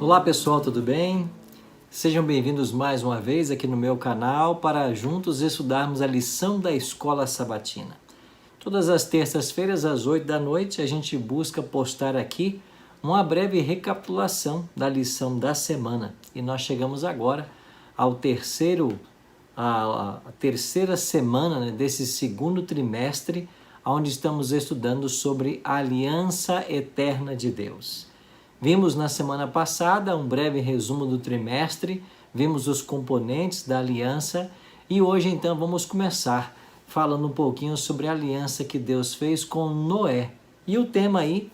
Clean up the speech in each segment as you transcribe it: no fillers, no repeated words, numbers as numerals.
Olá pessoal, tudo bem? Sejam bem-vindos mais uma vez aqui no meu canal para juntos estudarmos a lição da Escola Sabatina. Todas as terças-feiras às 8 da noite a gente busca postar aqui uma breve recapitulação da lição da semana. E nós chegamos agora ao a terceira semana, né, desse segundo trimestre, onde estamos estudando sobre a aliança eterna de Deus. Vimos na semana passada um breve resumo do trimestre, vimos os componentes da aliança e hoje então vamos começar falando um pouquinho sobre a aliança que Deus fez com Noé. E o tema aí,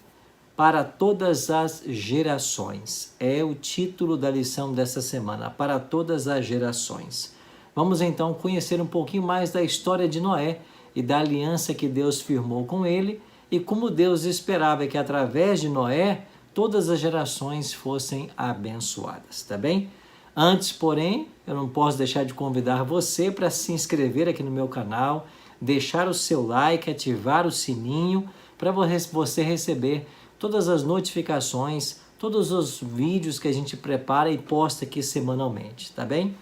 para todas as gerações, é o título da lição dessa semana, para todas as gerações. Vamos então conhecer um pouquinho mais da história de Noé e da aliança que Deus firmou com ele e como Deus esperava que através de Noé todas as gerações fossem abençoadas, tá bem? Antes, porém, eu não posso deixar de convidar você para se inscrever aqui no meu canal, deixar o seu like, ativar o sininho para você receber todas as notificações, todos os vídeos que a gente prepara e posta aqui semanalmente, tá bem?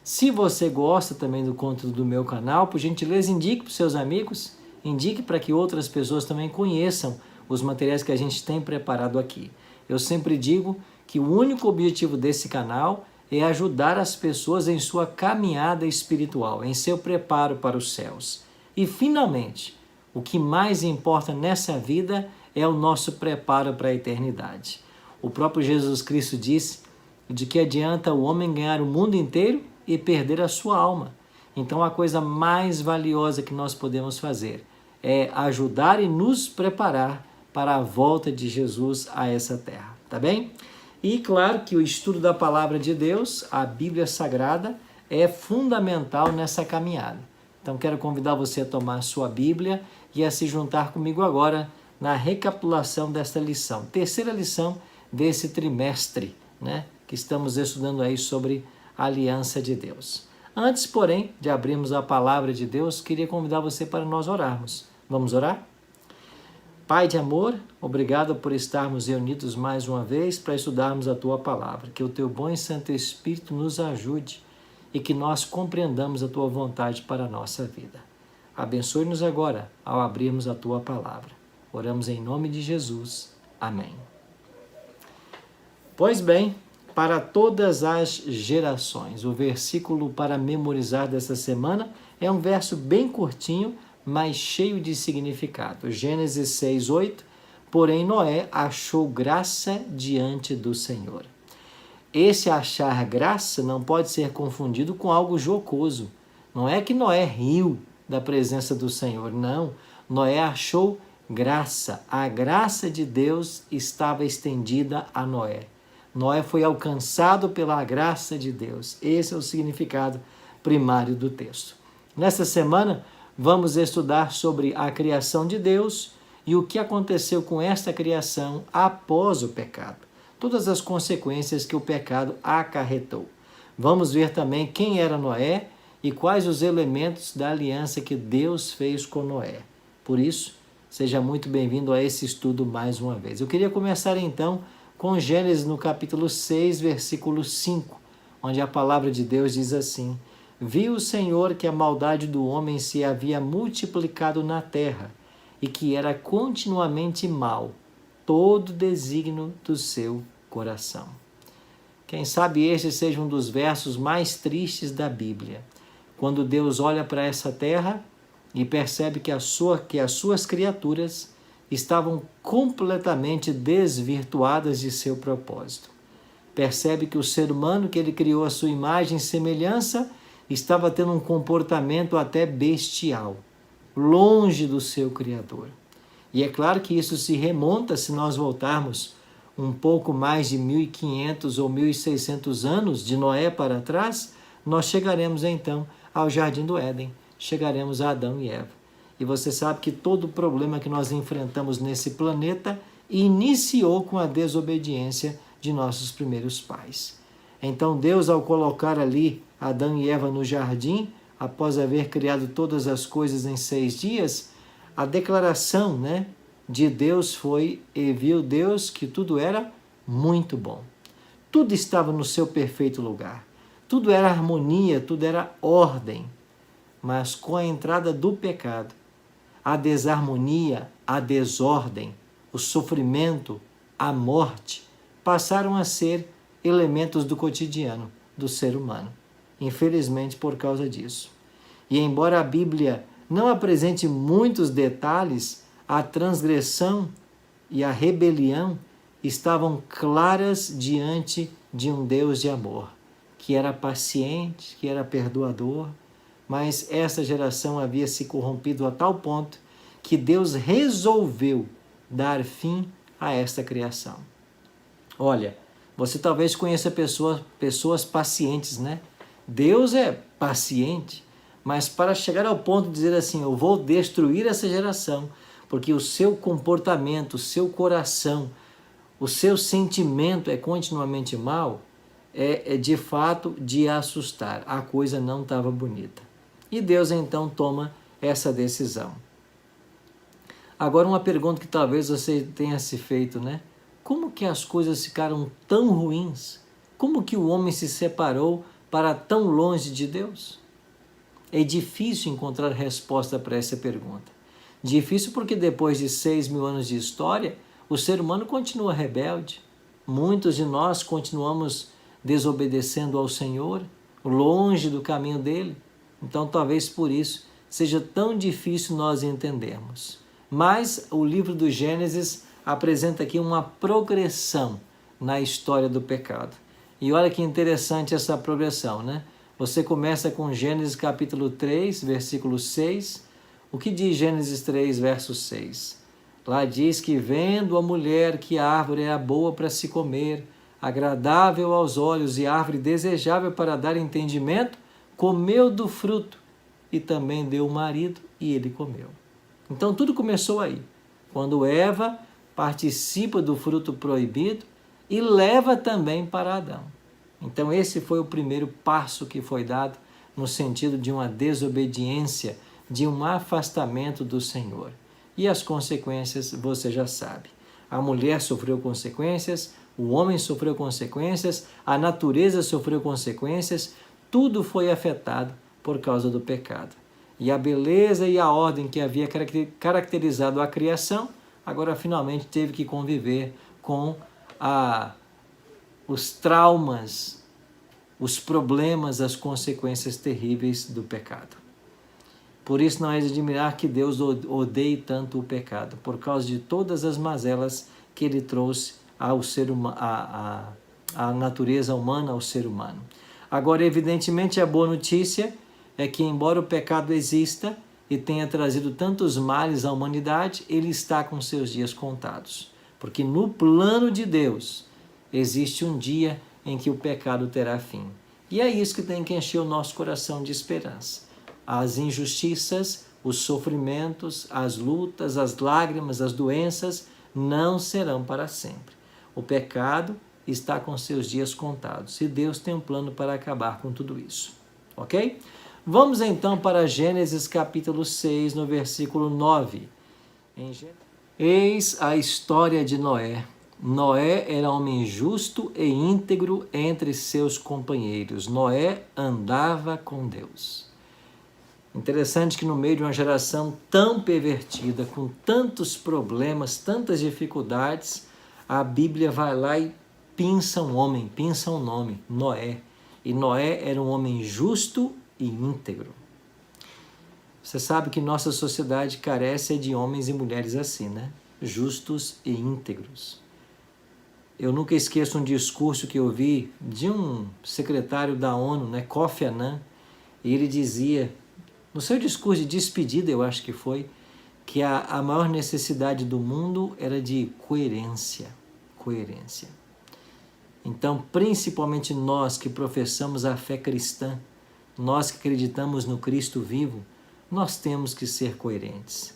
Se você gosta também do conteúdo do meu canal, por gentileza, indique para os seus amigos, indique para que outras pessoas também conheçam os materiais que a gente tem preparado aqui. Eu sempre digo que o único objetivo desse canal é ajudar as pessoas em sua caminhada espiritual, em seu preparo para os céus. E, finalmente, o que mais importa nessa vida é o nosso preparo para a eternidade. O próprio Jesus Cristo disse de que adianta o homem ganhar o mundo inteiro e perder a sua alma. Então, a coisa mais valiosa que nós podemos fazer é ajudar e nos preparar para a volta de Jesus a essa terra, tá bem? E claro que o estudo da palavra de Deus, a Bíblia Sagrada, é fundamental nessa caminhada. Então quero convidar você a tomar a sua Bíblia e a se juntar comigo agora na recapitulação desta lição, terceira lição desse trimestre, né? Que estamos estudando aí sobre a aliança de Deus. Antes, porém, de abrirmos a palavra de Deus, queria convidar você para nós orarmos. Vamos orar? Pai de amor, obrigado por estarmos reunidos mais uma vez para estudarmos a Tua Palavra. Que o Teu bom e Santo Espírito nos ajude e que nós compreendamos a Tua vontade para a nossa vida. Abençoe-nos agora ao abrirmos a Tua Palavra. Oramos em nome de Jesus. Amém. Pois bem, para todas as gerações, o versículo para memorizar dessa semana é um verso bem curtinho, mas cheio de significado. Gênesis 6:8, porém Noé achou graça diante do Senhor. Esse achar graça não pode ser confundido com algo jocoso. Não é que Noé riu da presença do Senhor, não. Noé achou graça. A graça de Deus estava estendida a Noé. Noé foi alcançado pela graça de Deus. Esse é o significado primário do texto. Nesta semana, vamos estudar sobre a criação de Deus e o que aconteceu com esta criação após o pecado. Todas as consequências que o pecado acarretou. Vamos ver também quem era Noé e quais os elementos da aliança que Deus fez com Noé. Por isso, seja muito bem-vindo a esse estudo mais uma vez. Eu queria começar então com Gênesis no capítulo 6, versículo 5, onde a palavra de Deus diz assim: viu o Senhor que a maldade do homem se havia multiplicado na terra e que era continuamente mau todo desígnio do seu coração. Quem sabe este seja um dos versos mais tristes da Bíblia, quando Deus olha para essa terra e percebe que as suas criaturas estavam completamente desvirtuadas de seu propósito. Percebe que o ser humano que ele criou à sua imagem e semelhança estava tendo um comportamento até bestial, longe do seu Criador. E é claro que isso se remonta, se nós voltarmos um pouco mais de 1500 ou 1600 anos de Noé para trás, nós chegaremos então ao Jardim do Éden, chegaremos a Adão e Eva. E você sabe que todo o problema que nós enfrentamos nesse planeta iniciou com a desobediência de nossos primeiros pais. Então Deus, ao colocar ali Adão e Eva no jardim, após haver criado todas as coisas em 6 dias, a declaração, de Deus foi: e viu Deus que tudo era muito bom. tudo estava no seu perfeito lugar. Tudo era harmonia, tudo era ordem. Mas com a entrada do pecado, a desarmonia, a desordem, o sofrimento, a morte, passaram a ser elementos do cotidiano do ser humano. Infelizmente, por causa disso. E embora a Bíblia não apresente muitos detalhes, a transgressão e a rebelião estavam claras diante de um Deus de amor, que era paciente, que era perdoador, mas essa geração havia se corrompido a tal ponto que Deus resolveu dar fim a esta criação. Olha, você talvez conheça pessoas pacientes, né? Deus é paciente, mas para chegar ao ponto de dizer assim, eu vou destruir essa geração, porque o seu comportamento, o seu coração, o seu sentimento é continuamente mau, é de fato de assustar. A coisa não estava bonita. E Deus então toma essa decisão. Agora uma pergunta que talvez você tenha se feito, né? Como que as coisas ficaram tão ruins? Como que o homem se separou para tão longe de Deus? É difícil encontrar resposta para essa pergunta. Difícil porque depois de 6.000 anos de história, o ser humano continua rebelde. Muitos de nós continuamos desobedecendo ao Senhor, longe do caminho dele. Então talvez por isso seja tão difícil nós entendermos. Mas o livro do Gênesis apresenta aqui uma progressão na história do pecado. E olha que interessante essa progressão, né? Você começa com Gênesis capítulo 3, versículo 6. O que diz Gênesis 3, verso 6? Lá diz que vendo a mulher que a árvore era boa para se comer, agradável aos olhos e árvore desejável para dar entendimento, comeu do fruto e também deu o marido e ele comeu. Então tudo começou aí, quando Eva participa do fruto proibido e leva também para Adão. Então esse foi o primeiro passo que foi dado no sentido de uma desobediência, de um afastamento do Senhor. E as consequências você já sabe. A mulher sofreu consequências, o homem sofreu consequências, a natureza sofreu consequências, tudo foi afetado por causa do pecado. E a beleza e a ordem que havia caracterizado a criação, agora finalmente teve que conviver com os traumas, os problemas, as consequências terríveis do pecado. Por isso não é de admirar que Deus odeie tanto o pecado, por causa de todas as mazelas que ele trouxe ao ser humano, à natureza humana, ao ser humano. Agora, evidentemente, a boa notícia é que, embora o pecado exista e tenha trazido tantos males à humanidade, ele está com seus dias contados. Porque no plano de Deus existe um dia em que o pecado terá fim. E é isso que tem que encher o nosso coração de esperança. As injustiças, os sofrimentos, as lutas, as lágrimas, as doenças não serão para sempre. O pecado está com seus dias contados e Deus tem um plano para acabar com tudo isso. Ok? Vamos então para Gênesis capítulo 6, no versículo 9. Eis a história de Noé. Noé era homem justo e íntegro entre seus companheiros. Noé andava com Deus. Interessante que no meio de uma geração tão pervertida, com tantos problemas, tantas dificuldades, a Bíblia vai lá e pinça um homem, pinça um nome, Noé. E Noé era um homem justo e íntegro. Você sabe que nossa sociedade carece de homens e mulheres assim, né? Justos e íntegros. Eu nunca esqueço um discurso que eu vi de um secretário da ONU, né, Kofi Annan, e ele dizia, no seu discurso de despedida, eu acho que foi, que a maior necessidade do mundo era de coerência. Coerência. Então, principalmente nós que professamos a fé cristã, nós que acreditamos no Cristo vivo, nós temos que ser coerentes.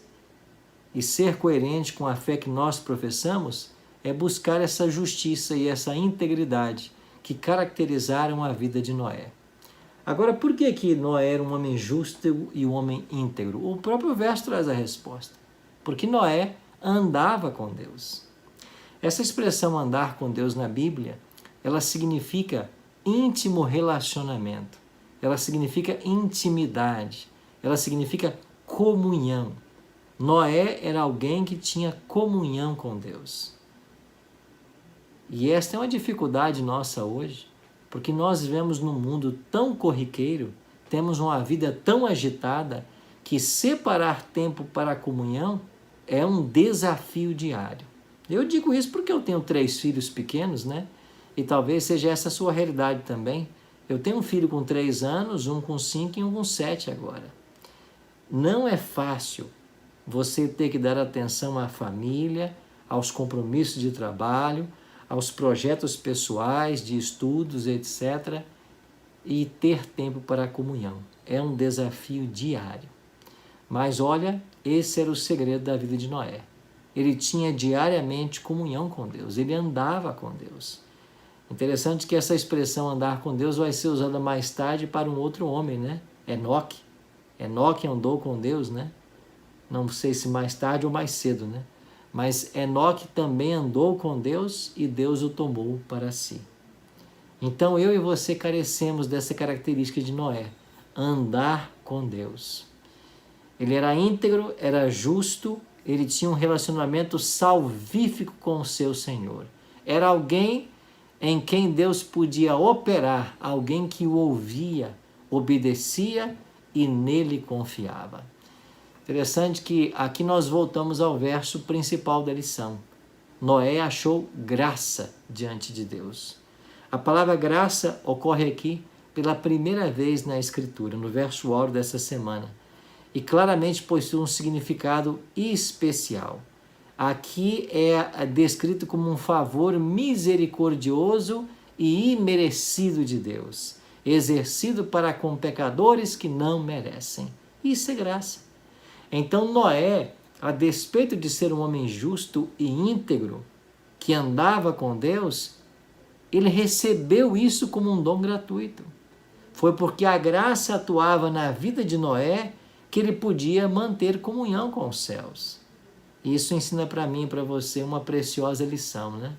E ser coerente com a fé que nós professamos é buscar essa justiça e essa integridade que caracterizaram a vida de Noé. Agora, por que Noé era um homem justo e um homem íntegro? O próprio verso traz a resposta. Porque Noé andava com Deus. Essa expressão andar com Deus na Bíblia ela significa íntimo relacionamento, ela significa intimidade, ela significa comunhão. Noé era alguém que tinha comunhão com Deus. E esta é uma dificuldade nossa hoje, porque nós vivemos num mundo tão corriqueiro, temos uma vida tão agitada, que separar tempo para a comunhão é um desafio diário. Eu digo isso porque eu tenho 3 filhos pequenos, né? E talvez seja essa a sua realidade também. Eu tenho um filho com 3 anos, um com 5 e um com 7 agora. Não é fácil você ter que dar atenção à família, aos compromissos de trabalho, aos projetos pessoais, de estudos, etc., e ter tempo para a comunhão. É um desafio diário. Mas olha, esse era o segredo da vida de Noé. Ele tinha diariamente comunhão com Deus, ele andava com Deus. Interessante que essa expressão andar com Deus vai ser usada mais tarde para um outro homem, né? Enoque. Enoque andou com Deus, né? Não sei se mais tarde ou mais cedo, né? Mas Enoque também andou com Deus e Deus o tomou para si. Então eu e você carecemos dessa característica de Noé, andar com Deus. Ele era íntegro, era justo, ele tinha um relacionamento salvífico com o seu Senhor. Era alguém em quem Deus podia operar, alguém que o ouvia, obedecia e nele confiava. Interessante que aqui nós voltamos ao verso principal da lição. Noé achou graça diante de Deus. A palavra graça ocorre aqui pela primeira vez na Escritura, no verso áureo dessa semana, e claramente possui um significado especial. Aqui é descrito como um favor misericordioso e imerecido de Deus, exercido para com pecadores que não merecem. Isso é graça. Então Noé, a despeito de ser um homem justo e íntegro, que andava com Deus, ele recebeu isso como um dom gratuito. Foi porque a graça atuava na vida de Noé que ele podia manter comunhão com os céus. Isso ensina para mim e para você uma preciosa lição, né?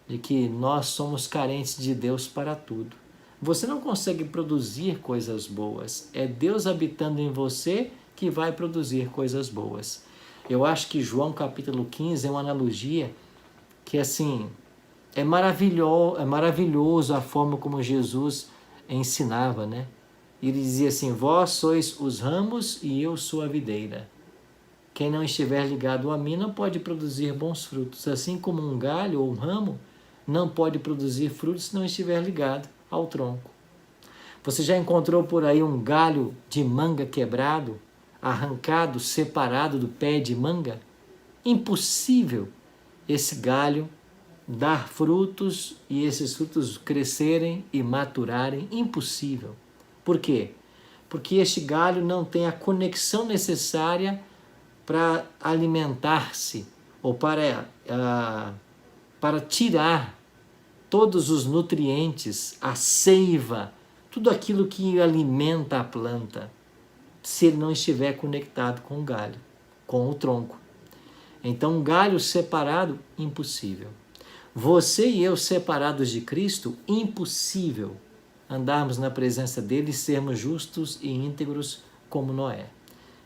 De que nós somos carentes de Deus para tudo. Você não consegue produzir coisas boas. É Deus habitando em você que vai produzir coisas boas. Eu acho que João capítulo 15 é uma analogia que, assim, é maravilhoso a forma como Jesus ensinava, né? Ele dizia assim: vós sois os ramos e eu sou a videira. Quem não estiver ligado a mim não pode produzir bons frutos, assim como um galho ou um ramo não pode produzir frutos se não estiver ligado ao tronco. Você já encontrou por aí um galho de manga quebrado, arrancado, separado do pé de manga? Impossível esse galho dar frutos e esses frutos crescerem e maturarem. Impossível. Por quê? Porque este galho não tem a conexão necessária para alimentar-se ou para tirar todos os nutrientes, a seiva, tudo aquilo que alimenta a planta, se ele não estiver conectado com o galho, com o tronco. Então, um galho separado, impossível. Você e eu separados de Cristo, impossível andarmos na presença dele e sermos justos e íntegros como Noé.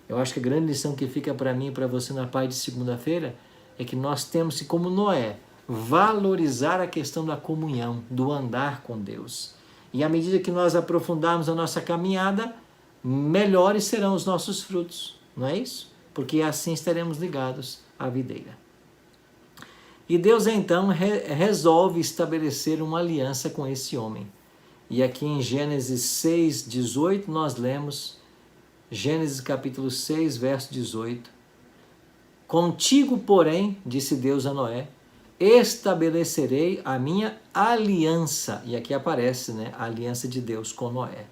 Eu acho que a grande lição que fica para mim e para você na paz de segunda-feira é que nós temos que, como Noé, valorizar a questão da comunhão, do andar com Deus. E à medida que nós aprofundarmos a nossa caminhada, melhores serão os nossos frutos, não é isso? Porque assim estaremos ligados à videira. E Deus então resolve estabelecer uma aliança com esse homem. E aqui em Gênesis 6:18 nós lemos, Gênesis capítulo 6, verso 18. Contigo, porém, disse Deus a Noé, estabelecerei a minha aliança. E aqui aparece, né, a aliança de Deus com Noé.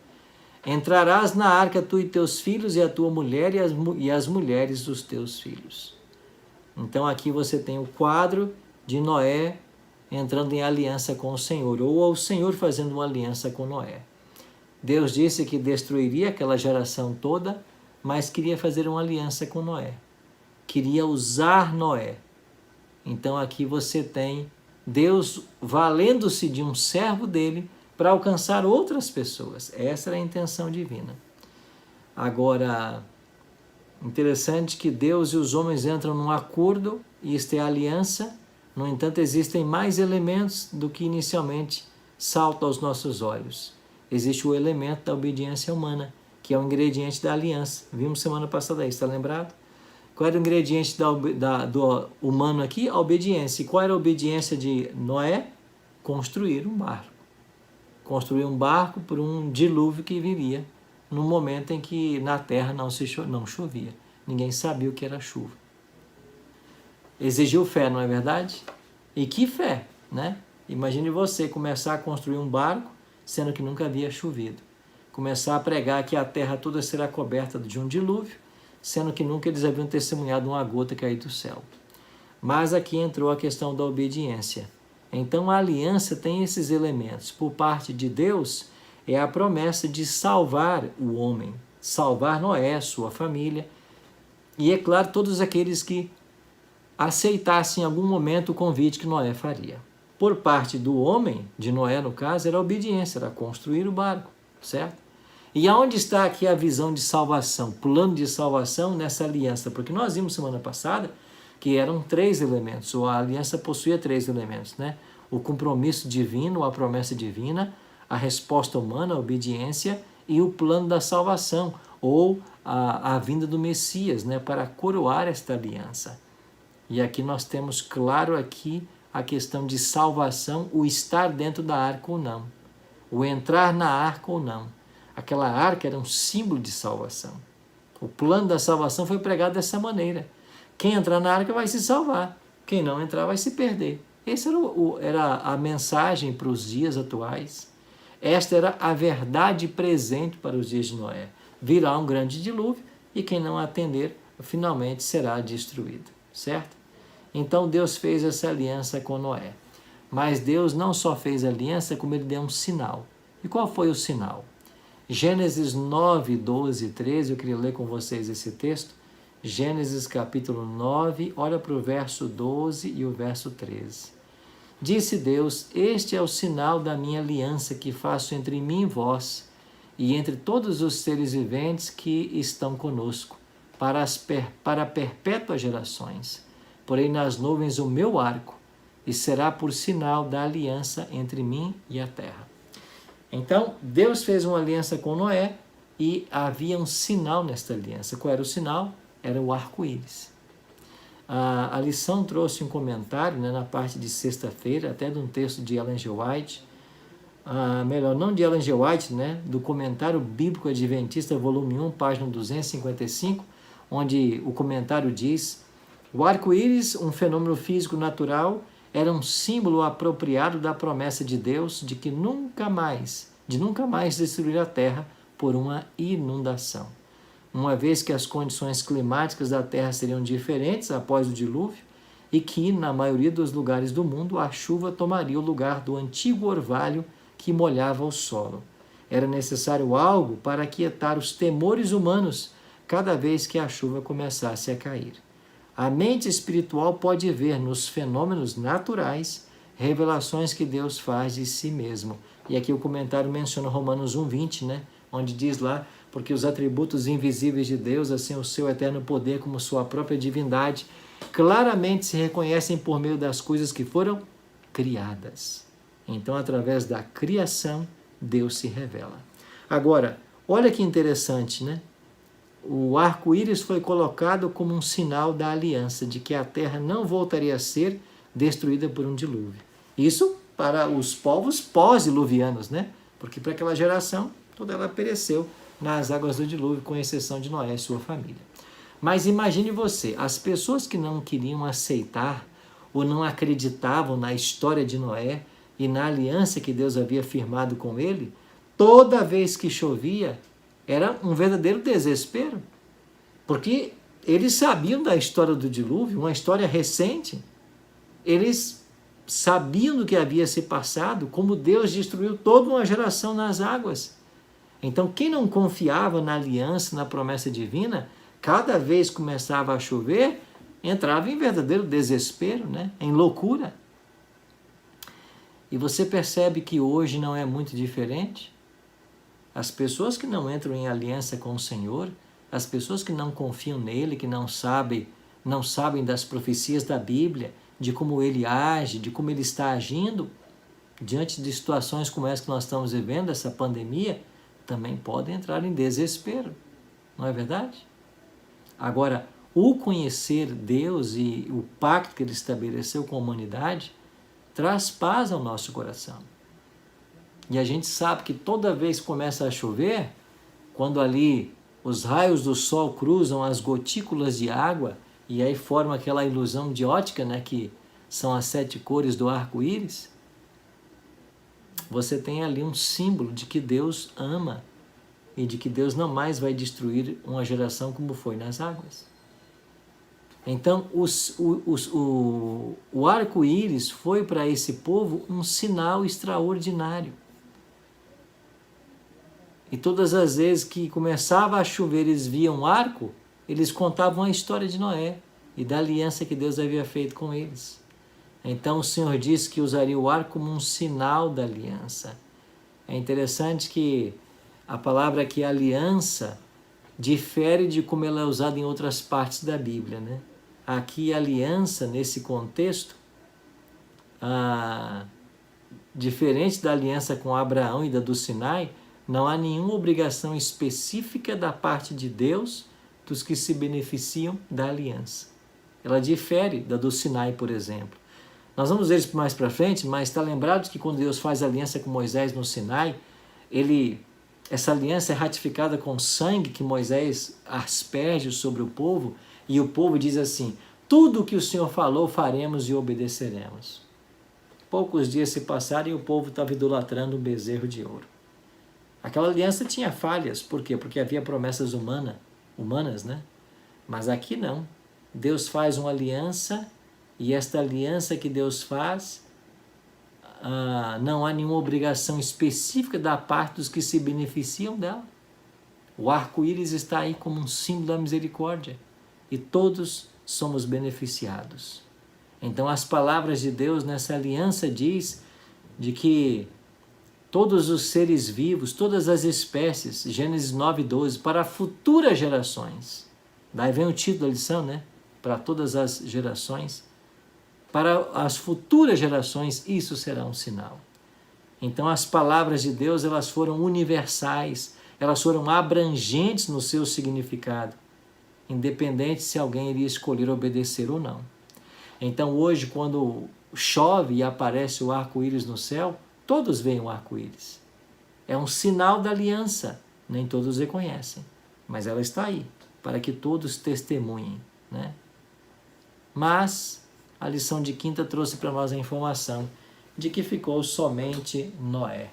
Entrarás na arca tu e teus filhos e a tua mulher e as mulheres dos teus filhos. Então aqui você tem o quadro de Noé entrando em aliança com o Senhor, ou o Senhor fazendo uma aliança com Noé. Deus disse que destruiria aquela geração toda, mas queria fazer uma aliança com Noé. Queria usar Noé. Então aqui você tem Deus valendo-se de um servo dele para alcançar outras pessoas. Essa era a intenção divina. Agora, interessante que Deus e os homens entram num acordo, e isto é aliança. No entanto, existem mais elementos do que inicialmente salta aos nossos olhos. Existe o elemento da obediência humana, que é o ingrediente da aliança. Vimos semana passada aí, está lembrado? Qual era o ingrediente do humano aqui? A obediência. E qual era a obediência de Noé? Construir um barco. Construir um barco por um dilúvio que viria no momento em que na terra não chovia. Ninguém sabia o que era chuva. Exigiu fé, não é verdade? E que fé, né? Imagine você começar a construir um barco, sendo que nunca havia chovido. Começar a pregar que a terra toda será coberta de um dilúvio, sendo que nunca eles haviam testemunhado uma gota cair do céu. Mas aqui entrou a questão da obediência. Então a aliança tem esses elementos. Por parte de Deus, é a promessa de salvar o homem, salvar Noé, sua família, e é claro, todos aqueles que aceitassem em algum momento o convite que Noé faria. Por parte do homem, de Noé no caso, era a obediência, era construir o barco, certo? E aonde está aqui a visão de salvação, plano de salvação nessa aliança? Porque nós vimos semana passada que eram 3 elementos, ou a aliança possuía 3 elementos, né? O compromisso divino, a promessa divina, a resposta humana, a obediência, e o plano da salvação, ou a vinda do Messias, né? Para coroar esta aliança. E aqui nós temos claro aqui a questão de salvação, o estar dentro da arca ou não, o entrar na arca ou não. Aquela arca era um símbolo de salvação. O plano da salvação foi pregado dessa maneira. Quem entrar na arca vai se salvar, quem não entrar vai se perder. Essa era a mensagem para os dias atuais. Esta era a verdade presente para os dias de Noé. Virá um grande dilúvio e quem não atender finalmente será destruído, certo? Então Deus fez essa aliança com Noé. Mas Deus não só fez aliança, como ele deu um sinal. E qual foi o sinal? Gênesis 9, 12 e 13, eu queria ler com vocês esse texto. Gênesis capítulo 9, olha para o verso 12 e o verso 13. Disse Deus: este é o sinal da minha aliança que faço entre mim e vós, e entre todos os seres viventes que estão conosco, para perpétuas gerações. Porém nas nuvens o meu arco, e será por sinal da aliança entre mim e a terra. Então, Deus fez uma aliança com Noé e havia um sinal nesta aliança. Qual era o sinal? Era o arco-íris. A lição trouxe um comentário, né, na parte de sexta-feira, até de um texto de Ellen G. White, melhor, não de Ellen G. White, né, do Comentário Bíblico Adventista, volume 1, página 255, onde o comentário diz: o arco-íris, um fenômeno físico natural, era um símbolo apropriado da promessa de Deus de nunca mais destruir a terra por uma inundação. Uma vez que as condições climáticas da terra seriam diferentes após o dilúvio e que, na maioria dos lugares do mundo, a chuva tomaria o lugar do antigo orvalho que molhava o solo. Era necessário algo para aquietar os temores humanos cada vez que a chuva começasse a cair. A mente espiritual pode ver nos fenômenos naturais revelações que Deus faz de si mesmo. E aqui o comentário menciona Romanos 1:20, né? Onde diz lá: porque os atributos invisíveis de Deus, assim o seu eterno poder como sua própria divindade, claramente se reconhecem por meio das coisas que foram criadas. Então, através da criação, Deus se revela. Agora, olha que interessante, né? O arco-íris foi colocado como um sinal da aliança, de que a terra não voltaria a ser destruída por um dilúvio. Isso para os povos pós-diluvianos, né? Porque para aquela geração, toda ela pereceu nas águas do dilúvio, com exceção de Noé e sua família. Mas imagine você, as pessoas que não queriam aceitar ou não acreditavam na história de Noé e na aliança que Deus havia firmado com ele, toda vez que chovia, era um verdadeiro desespero, porque eles sabiam da história do dilúvio, uma história recente. Eles sabiam do que havia se passado, como Deus destruiu toda uma geração nas águas. Então, quem não confiava na aliança, na promessa divina, cada vez que começava a chover, entrava em verdadeiro desespero, né? Em loucura. E você percebe que hoje não é muito diferente? As pessoas que não entram em aliança com o Senhor, as pessoas que não confiam nele, que não sabem das profecias da Bíblia, de como ele age, de como ele está agindo, diante de situações como essa que nós estamos vivendo, essa pandemia, também podem entrar em desespero. Não é verdade? Agora, o conhecer Deus e o pacto que ele estabeleceu com a humanidade traz paz ao nosso coração. E a gente sabe que toda vez que começa a chover, quando ali os raios do sol cruzam as gotículas de água e aí forma aquela ilusão de ótica, né, que são as 7 cores do arco-íris, você tem ali um símbolo de que Deus ama e de que Deus não mais vai destruir uma geração como foi nas águas. Então, o arco-íris foi para esse povo um sinal extraordinário. E todas as vezes que começava a chover, eles viam um arco, eles contavam a história de Noé e da aliança que Deus havia feito com eles. Então o Senhor disse que usaria o arco como um sinal da aliança. É interessante que a palavra aqui, aliança, difere de como ela é usada em outras partes da Bíblia, né? Aqui, aliança, nesse contexto, diferente da aliança com Abraão e da do Sinai, não há nenhuma obrigação específica da parte de Deus dos que se beneficiam da aliança. Ela difere da do Sinai, por exemplo. Nós vamos ver isso mais para frente, mas está lembrado que quando Deus faz aliança com Moisés no Sinai, essa aliança é ratificada com sangue que Moisés asperge sobre o povo, e o povo diz assim: tudo o que o Senhor falou faremos e obedeceremos. Poucos dias se passaram e o povo estava idolatrando um bezerro de ouro. Aquela aliança tinha falhas, por quê? Porque havia promessas humanas, né? Mas aqui não. Deus faz uma aliança, e esta aliança que Deus faz, não há nenhuma obrigação específica da parte dos que se beneficiam dela. O arco-íris está aí como um símbolo da misericórdia, e todos somos beneficiados. Então as palavras de Deus nessa aliança diz de que todos os seres vivos, todas as espécies, Gênesis 9:12, para futuras gerações. Daí vem o título da lição, né? Para todas as gerações. Para as futuras gerações, isso será um sinal. Então as palavras de Deus, elas foram universais, elas foram abrangentes no seu significado, independente se alguém iria escolher obedecer ou não. Então hoje, quando chove e aparece o arco-íris no céu, todos veem o arco-íris. É um sinal da aliança. Nem todos reconhecem, mas ela está aí, para que todos testemunhem, né? Mas a lição de quinta trouxe para nós a informação de que ficou somente Noé.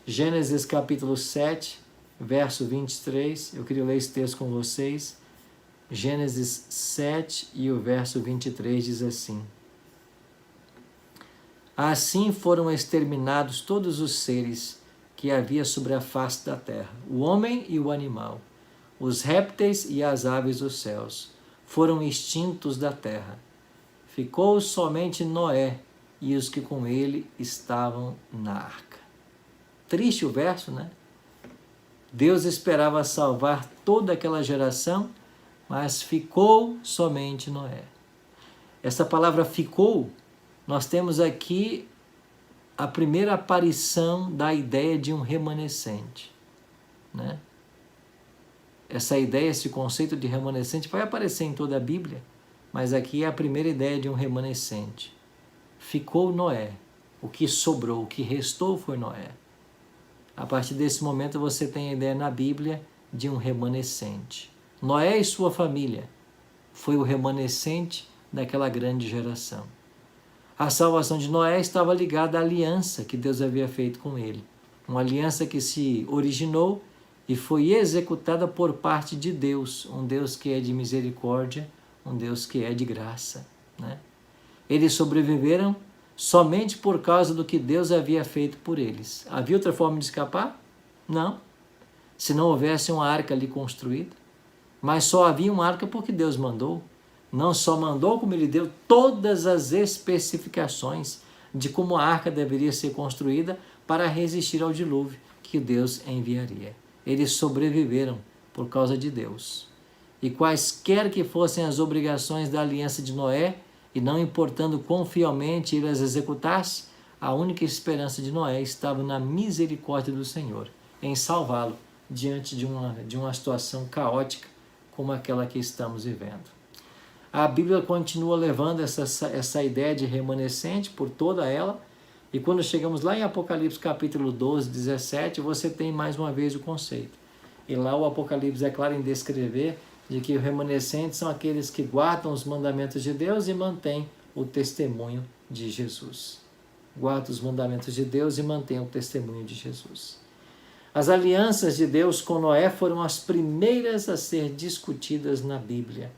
Gênesis capítulo 7, verso 23, eu queria ler esse texto com vocês. Gênesis 7 e o verso 23 diz assim: assim foram exterminados todos os seres que havia sobre a face da terra, o homem e o animal, os répteis e as aves dos céus, foram extintos da terra. Ficou somente Noé e os que com ele estavam na arca. Triste o verso, né? Deus esperava salvar toda aquela geração, mas ficou somente Noé. Essa palavra ficou, nós temos aqui a primeira aparição da ideia de um remanescente, né? Essa ideia, esse conceito de remanescente vai aparecer em toda a Bíblia, mas aqui é a primeira ideia de um remanescente. Ficou Noé, o que sobrou, o que restou foi Noé. A partir desse momento você tem a ideia na Bíblia de um remanescente. Noé e sua família foi o remanescente daquela grande geração. A salvação de Noé estava ligada à aliança que Deus havia feito com ele. Uma aliança que se originou e foi executada por parte de Deus, um Deus que é de misericórdia, um Deus que é de graça, né? Eles sobreviveram somente por causa do que Deus havia feito por eles. Havia outra forma de escapar? Não. Se não houvesse uma arca ali construída. Mas só havia uma arca porque Deus mandou. Não só mandou, como ele deu todas as especificações de como a arca deveria ser construída para resistir ao dilúvio que Deus enviaria. Eles sobreviveram por causa de Deus. E quaisquer que fossem as obrigações da aliança de Noé, e não importando quão fielmente ele as executasse, a única esperança de Noé estava na misericórdia do Senhor, em salvá-lo diante de uma situação caótica como aquela que estamos vivendo. A Bíblia continua levando essa ideia de remanescente por toda ela, e quando chegamos lá em Apocalipse capítulo 12, 17, você tem mais uma vez o conceito. E lá o Apocalipse é claro em descrever de que os remanescentes são aqueles que guardam os mandamentos de Deus e mantêm o testemunho de Jesus. Guardam os mandamentos de Deus e mantêm o testemunho de Jesus. As alianças de Deus com Noé foram as primeiras a ser discutidas na Bíblia.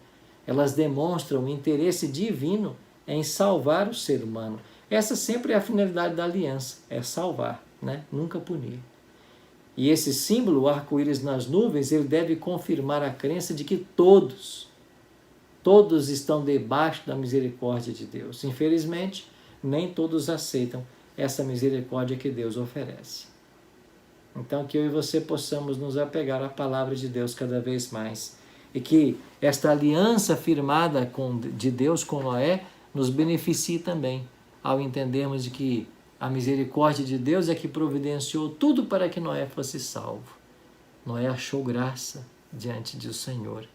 Elas demonstram o interesse divino em salvar o ser humano. Essa sempre é a finalidade da aliança, é salvar, né? Nunca punir. E esse símbolo, o arco-íris nas nuvens, ele deve confirmar a crença de que todos estão debaixo da misericórdia de Deus. Infelizmente, nem todos aceitam essa misericórdia que Deus oferece. Então, que eu e você possamos nos apegar à palavra de Deus cada vez mais. E que esta aliança firmada de Deus com Noé nos beneficie também, ao entendermos de que a misericórdia de Deus é que providenciou tudo para que Noé fosse salvo. Noé achou graça diante do Senhor.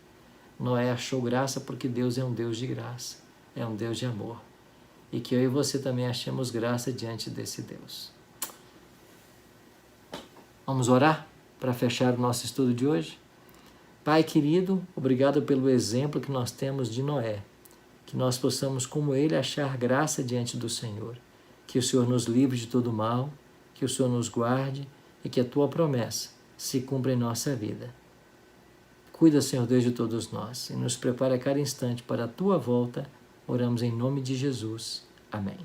Noé achou graça porque Deus é um Deus de graça, é um Deus de amor. E que eu e você também achemos graça diante desse Deus. Vamos orar para fechar o nosso estudo de hoje? Pai querido, obrigado pelo exemplo que nós temos de Noé. Que nós possamos, como ele, achar graça diante do Senhor. Que o Senhor nos livre de todo mal, que o Senhor nos guarde e que a tua promessa se cumpra em nossa vida. Cuida, Senhor Deus, de todos nós e nos prepara a cada instante para a tua volta. Oramos em nome de Jesus. Amém.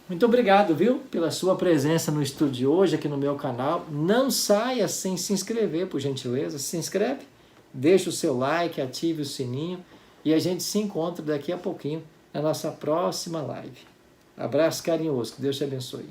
Muito obrigado, viu, pela sua presença no estudo de hoje aqui no meu canal. Não saia sem se inscrever, por gentileza. Se inscreve, deixa o seu like, ative o sininho e a gente se encontra daqui a pouquinho na nossa próxima live. Abraço carinhoso, que Deus te abençoe.